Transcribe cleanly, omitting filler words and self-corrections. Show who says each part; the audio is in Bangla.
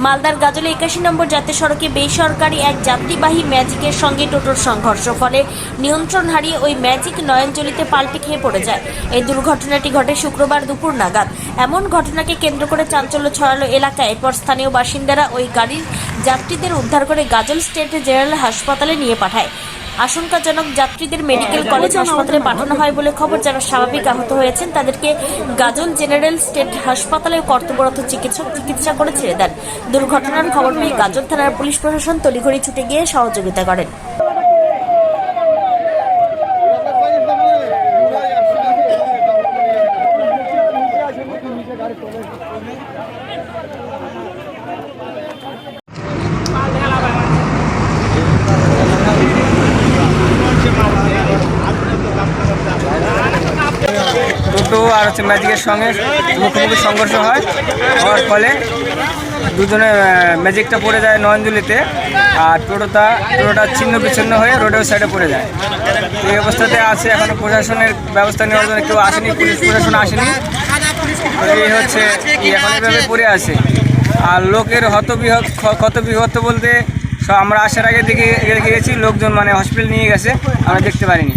Speaker 1: মালদার গাজলে 81 নম্বর জাতীয় সড়কে বেসরকারি এক যাত্রীবাহী ম্যাজিকের সঙ্গে টোটোর সংঘর্ষ, ফলে নিয়ন্ত্রণ হারিয়ে ওই ম্যাজিক নয়নজলিতে পাল্টে খেয়ে পড়ে যায়। এই দুর্ঘটনাটি ঘটে শুক্রবার দুপুর নাগাদ। এমন ঘটনাকে কেন্দ্র করে চাঞ্চল্য ছড়ালো এলাকায়। এরপর স্থানীয় বাসিন্দারা ওই গাড়ির যাত্রীদের উদ্ধার করে গাজল স্টেট জেনারেল হাসপাতালে নিয়ে পাঠায়। আশঙ্কাজনক যাত্রীদের মেডিকেল কলেজ হাসপাতালে পাঠানো হয় বলে খবর। যারা স্বাভাবিক আহত হয়েছেন তাদেরকে গাজল জেনারেল স্টেট হাসপাতালে কর্তব্যরত চিকিৎসক চিকিৎসা করে ছেড়ে দেন। দুর্ঘটনার খবর পেয়ে গাজল থানার পুলিশ প্রশাসন তড়িঘড়ি ছুটে গিয়ে সহযোগিতা করেন।
Speaker 2: টোটো আর ম্যাজিকের সঙ্গে মুখোমুখি সংঘর্ষ হয়। হওয়ার ফলে দুজনে ম্যাজিকটা পড়ে যায় নয়নজলিতে, আর টোটোটা ছিন্ন বিচ্ছিন্ন হয়ে রোডের সাইডে পড়ে যায়। এই অবস্থাতে আছে, এখনো প্রশাসনের ব্যবস্থা নেওয়ার জন্য কেউ আসেনি, পুলিশ প্রশাসন আসেনি। এই হচ্ছে এখন এইভাবে পড়ে আছে। আর লোকের ক্ষতবিহত বলতে আমরা আসার আগে দেখে গেছি, লোকজন মানে হসপিটাল নিয়ে গেছে, আমরা দেখতে পারিনি।